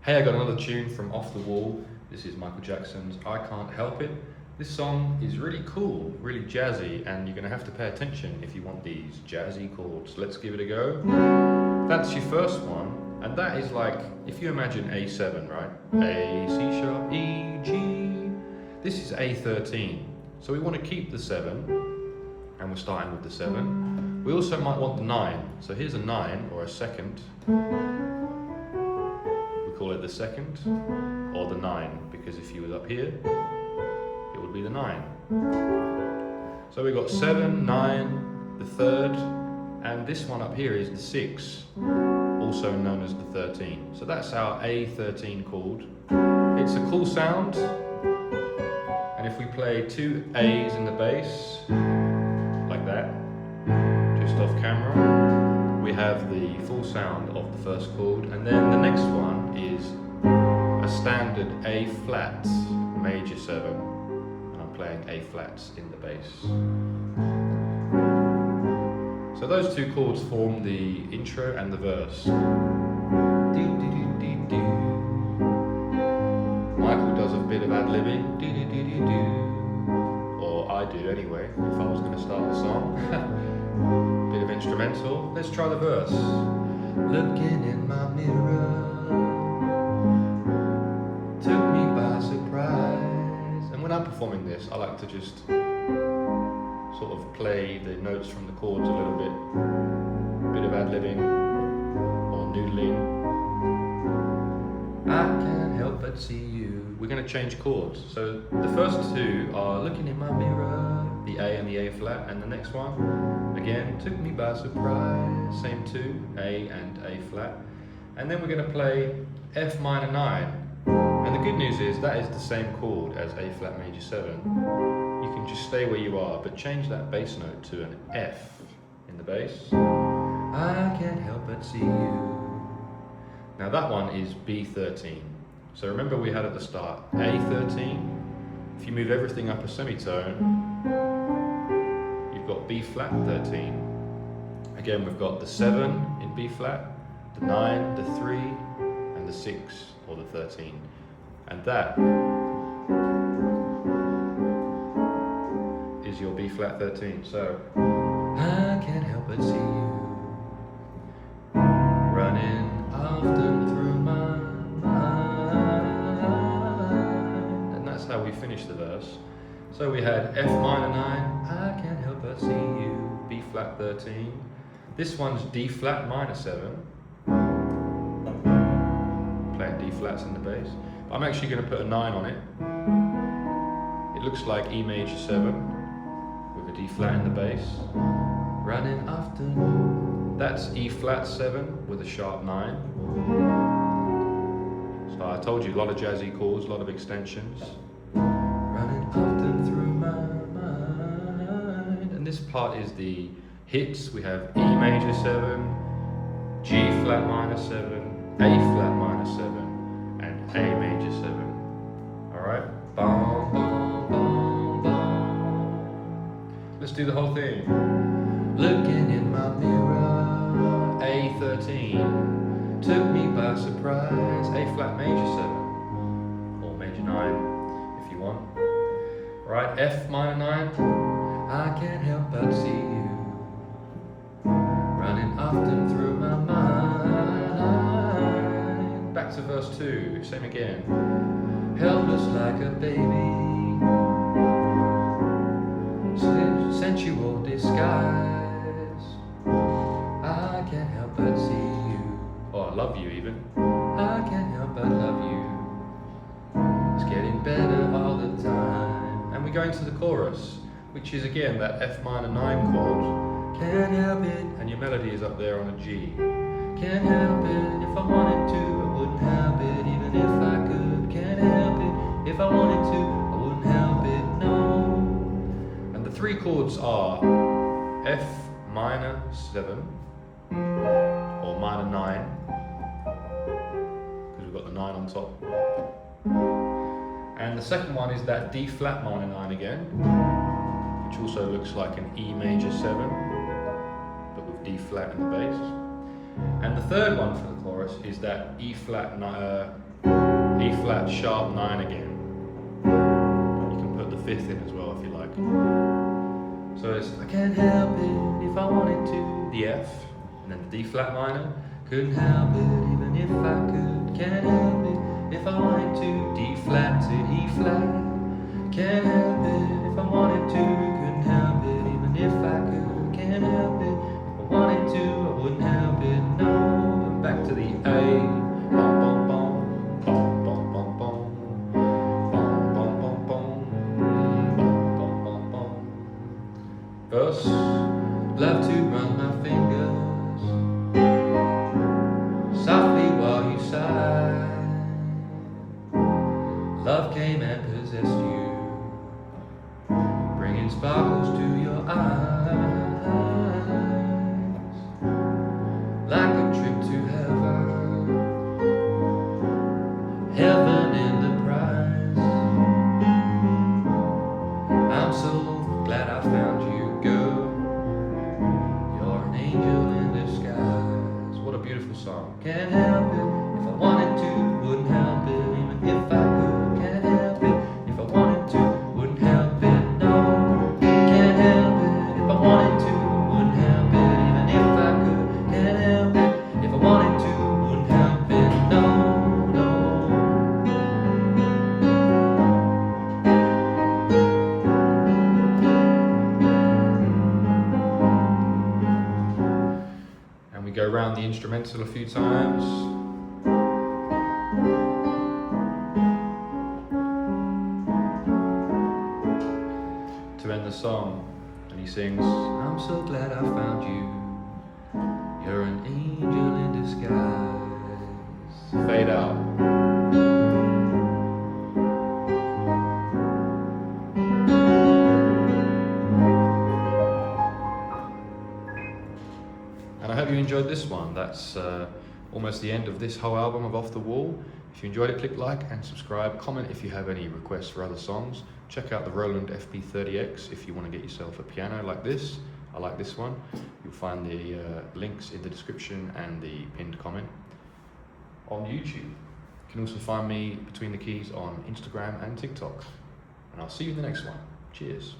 Hey, I got another tune from Off the Wall. This is Michael Jackson's I Can't Help It. This song is really cool, really jazzy, and you're gonna have to pay attention if you want these jazzy chords. Let's give it a go. That's your first one, and that is like, if you imagine A7, right? A, C sharp, E, G. This is A13. So we want to keep the 7, and we're starting with the 7. We also might want the 9. So here's a 9, or a second. Call it the second or the 9, because if you was up here it would be the 9. So we've got 7, 9, the third, and this one up here is the 6, also known as the 13. So that's our A13 chord. It's a cool sound, and if we play 2 A's in the bass like that, just off camera, we have the full sound of the first chord, and then the next one is a standard A flat major 7, and I'm playing A flats in the bass. So those two chords form the intro and the verse. Michael does a bit of ad-libbing, or I do anyway, if I was going to start the song. Bit of instrumental. Let's try the verse. Looking in my mirror took me by surprise. And when I'm performing this, I like to just sort of play the notes from the chords a little bit. Bit of ad-libbing or noodling. I can't help but see you. We're going to change chords. So the first two are looking in my mirror, the A and the A flat, and the next one, again, took me by surprise, same two, A and A flat. And then we're going to play F minor 9. And the good news is that is the same chord as A flat major 7. You can just stay where you are, but change that bass note to an F in the bass. I can't help but see you. Now that one is B13. So remember we had at the start A13. If you move everything up a semitone, you've got B flat 13. Again, we've got the 7 in B flat, the 9, the 3, and the 6, or the 13. And that is your B flat 13. So, I can't help but see you running often through my mind. And that's how we finish the verse. So we had F minor 9, I can't help but see you, B flat 13. This one's D flat minor 7. Playing D flats in the bass. I'm actually going to put a 9 on it. It looks like E major 7 with a D flat in the bass. Running often. That's E flat 7 with a sharp 9. So I told you, a lot of jazzy chords, a lot of extensions. Running often through my mind. And this part is the hits. We have E major 7, G flat minor 7, A flat minor 7, and A major 7. Alright? Bum, bum, bum, bum. Let's do the whole thing. Looking in my mirror, A13 took me by surprise. A flat major 7, or major 9 if you want. Right, F minor 9, I can't help but see you running often through my mind. Back to verse 2, same again. Helpless like a baby, sensual disguise. I can't help but see you. Oh, I love you even. I can't help but love you. It's getting better all the time. And we go into the chorus, which is again that F minor 9 chord. Can't help it, and your melody is up there on a G. Can't help it, if I wanted to, I wouldn't help it, even if I could. Can't help it, if I wanted to, I wouldn't help it, no. And the three chords are F minor 7, or minor 9, because we've got the 9 on top. And the second one is that D flat minor 9 again, which also looks like an E major 7, but with D flat in the bass. And the third one for the chorus is that E flat E flat sharp 9 again. You can put the 5th in as well if you like. So it's I can't help it if I wanted to, the F, and then the D flat minor. Couldn't help it even if I could. Can't help it if I wanted to, D flat to E flat. Can't help it if I wanted to. Couldn't help it even if I could. Can't help it if I wanted to. I wouldn't help it, no. And back to the A. Bom, bom, bom. Bom, bom, bom, bom. Bom, bom, bom, bom. Bom, bom, bom, bom. Verse, love to run my fingers softly while you sigh. Love came and possessed you, bringing sparkles to your eyes, like a trip to heaven, heaven in the prize. I'm so glad I found you, girl. You're an angel in disguise. What a beautiful song. Can't help it if I wanted to, wouldn't help it even if I could. Can't help it if I wanted to, wouldn't help it, no. Can't help it if I wanted to, wouldn't help it even if I could. Can't help it if I wanted to, wouldn't help it, no, no. And we go around the instrumental a few times. To end the song, and he sings, I'm so glad I found you. You're an angel in disguise. Fade out. And I hope you enjoyed this one. That's almost the end of this whole album of Off the Wall. If you enjoyed it, click like and subscribe. Comment if you have any requests for other songs. Check out the Roland FP-30X if you want to get yourself a piano like this. I like this one. You'll find the links in the description and the pinned comment. On YouTube, you can also find me Between the Keys on Instagram and TikTok. And I'll see you in the next one. Cheers.